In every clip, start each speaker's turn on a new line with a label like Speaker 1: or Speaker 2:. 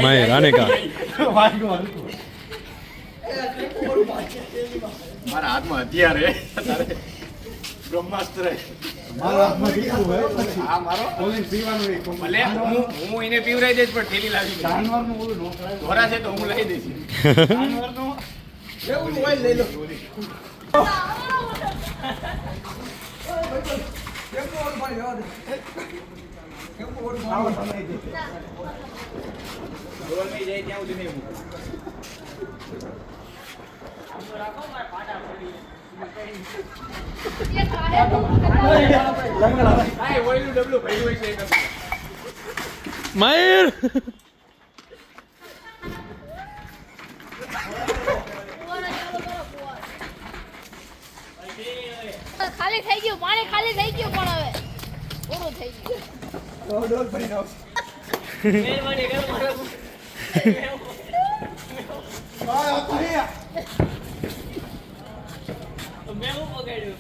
Speaker 1: My રાને કા
Speaker 2: મારા હાથમાં હથિયાર હે બ્રહ્માસ્ત્ર
Speaker 3: મારા હાથમાં દીકરું હે પછી
Speaker 2: આ મારો
Speaker 3: ઓલી પીવાનું એક
Speaker 2: ભલે હું એને પીવરાઈ દઈશ પણ થેલી લાવી
Speaker 3: જાનવરનું ઓલું નો કરાય
Speaker 2: ઘોડા છે તો હું લઈ દઈશ
Speaker 3: જાનવરનું એવું મોબાઈલ લઈ લો
Speaker 2: ડોલની જાય ત્યાં સુધી નહીં મૂકું ઓઈલું ડબલું ભર્યું હોય છે
Speaker 1: માયર
Speaker 4: ખાલી થઈ ગયું પાણી ખાલી થઈ ગયું પણ હવે પૂરું થઈ ગયું
Speaker 3: ડોલ ભરી નાખ
Speaker 5: મહેરબાની કરો મારો
Speaker 3: આ ભર્યા
Speaker 5: મેં હું પકડ્યું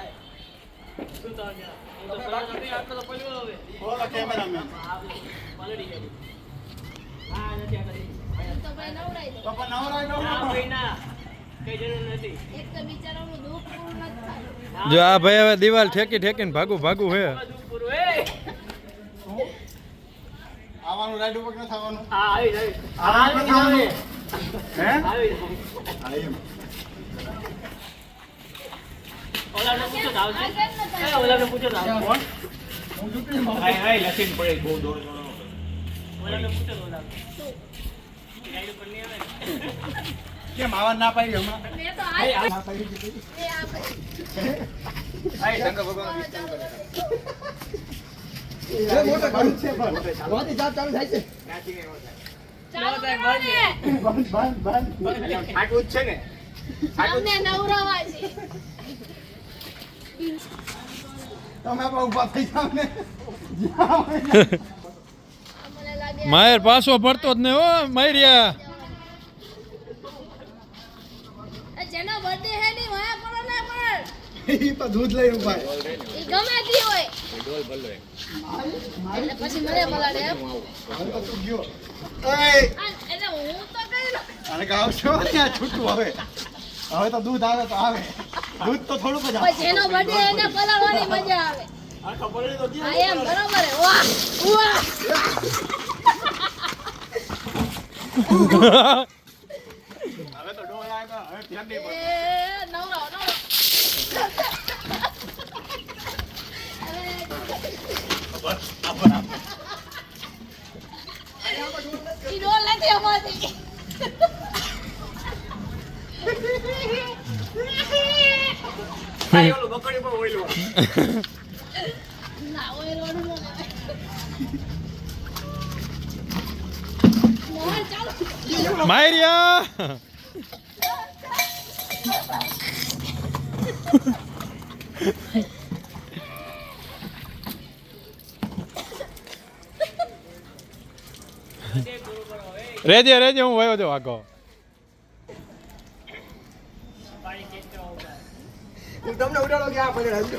Speaker 5: શું તો આટલો તો પડ્યો હવે
Speaker 3: બોલો કેમેરામેન
Speaker 5: પલડી ગયો હા નથી આ કરી
Speaker 4: તો ભાઈ નવડાઈ દો
Speaker 3: પપ્પા નવરાય
Speaker 5: ના
Speaker 3: નો
Speaker 5: ભાઈ ના કઈ જરૂર નથી
Speaker 4: એક તો બિચારાનું દુઃખ પૂરું નથી થતું.
Speaker 1: જો આ ભાઈ હવે દિવાલ ઠેકી ઠેકીને ભાગું હે
Speaker 5: બધું પૂરું એ
Speaker 3: આવવાનું રાઈડ ઉપર ન થવાનું
Speaker 5: હા આવી આવી
Speaker 3: આવી
Speaker 5: આવી
Speaker 3: હે
Speaker 5: આવી
Speaker 3: આયમ
Speaker 5: ઓલાને પૂછો તો આવશે
Speaker 4: આ કેમ ન થાય?
Speaker 5: એ ઓલાને પૂછો તો આવશે
Speaker 3: કોણ હું ચૂંટણી માં
Speaker 2: લસીને પડે બહુ દોડ
Speaker 5: ઓલાને પૂછો તો ઓલા ગાઈડ ઉપર નહીં આવે
Speaker 3: કેમ આવવા ના પાડી હમણાં
Speaker 4: મેં તો આ
Speaker 3: ના પાડી દીધી
Speaker 4: એ આપણે
Speaker 2: આય શંકર ભગવાન
Speaker 3: એ મોટો બંધ છે પણ વાતી જાત ચાલુ થાય છે
Speaker 4: ચાલુ કરો ને.
Speaker 3: બંધ
Speaker 2: ઠાકુર છે ને
Speaker 4: તમને નવરાવા છે
Speaker 3: તમે પણ ઊભા થઈ જાવ ને
Speaker 4: મને લાગે
Speaker 1: માયર પાછો પડતો જ ને હો માયરિયા
Speaker 4: આ જેનો બર્થડે હે ની વાયા પડો ને પણ
Speaker 3: ઈ તો દૂધ લઈ ઊભા
Speaker 4: એ ગમે તી હોય
Speaker 2: ડોલ ભરલો
Speaker 4: એટલે પછી મને બોલાડે એમ
Speaker 3: હવે તો તું ગયો એ
Speaker 4: એટલે હું તો કઈ ન
Speaker 3: અને ગાવ છો ત્યાં છૂટું હવે હવે તો દૂધ આવે તો આવે દૂધ તો થોડુંક જ
Speaker 4: પણ જેનો બર્થડે એને પલાળવાની મજા આવે
Speaker 3: આ ખબર તો
Speaker 4: હા એમ બરોબર હે વાહ વાહ
Speaker 2: હવે તો ડોલ આવે તો હવે ધ્યાન નહીં પડે
Speaker 4: એ નવરાવ નવરાવ ઈ ડોલ નથી અમારી
Speaker 2: આય ઓલું બકડી પર ઓઈલું
Speaker 4: ના ઓય રોડ નો મોહન ચાલો
Speaker 1: માયરિયા રેજે હું વયો જો આગો
Speaker 3: હું તમને ઉડાડો કે આ પડે હજુ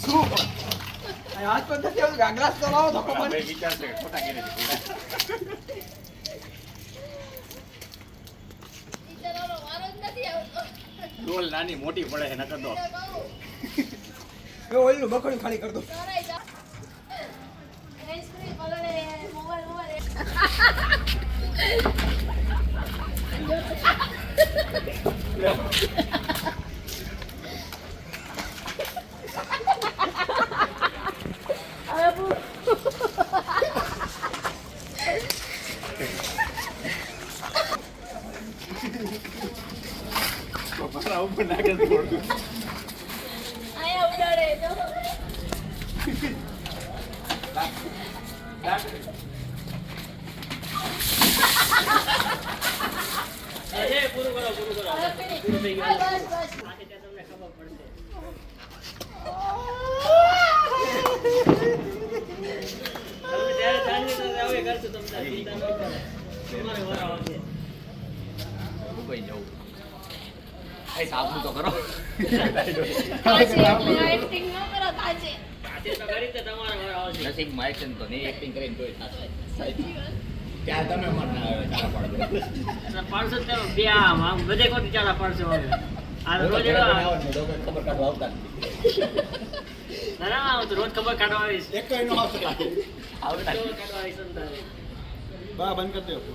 Speaker 3: શું આ હાથ પર નથી આવતું ગાગલાસ તો લાવો ધક્કો મારે
Speaker 2: ભાઈ વિચાર છે ખોટા કરે છે
Speaker 4: ટીચરનો વારો જ નથી આવતો
Speaker 2: ડોલ નાની મોટી પડે છે નકર તો
Speaker 3: એ ઓઈલનું બકડું ખાલી કર દો
Speaker 4: ડરાઈ જા આઈસ્ક્રીમ પલળે મોબાઈલ
Speaker 2: મારા ઉપર નાખે છે થોડું
Speaker 4: આયા ઉડાડે જો
Speaker 5: અરે પૂરું કરો પૂરું થઈ ગયું
Speaker 4: બસ બસ
Speaker 5: આથી ત્યાં તમને ખબર પડશે તમે જ્યારે ચાલી તો હવે કરશું તમને તમારે વાર આવશે.
Speaker 2: કોઈ જવું એ સાબુ તો કરો
Speaker 4: તાજે એક્ટિંગ ન કરો તાજે
Speaker 5: આજે તો કરી તો તમારે વાર આવશે.
Speaker 2: નસીબ માયસન તો નહીં એક્ટિંગ કરીને તોય થશે ત્યાં તમે મને ચાલા પાડો
Speaker 5: એટલે પાડશો જ તમે બે આમ બધે કોટી ચાલા પાડશો હવે. આ તો રોજ
Speaker 2: ખબર કાઢવા આવતા
Speaker 5: ના ના હું તો રોજ ખબર કાઢવા આવીશ.
Speaker 3: એક કઈ નો આવશે
Speaker 2: આવતા
Speaker 5: ખબર કાઢવા આવીશ ને તારે.
Speaker 3: બા બંધ કરી દો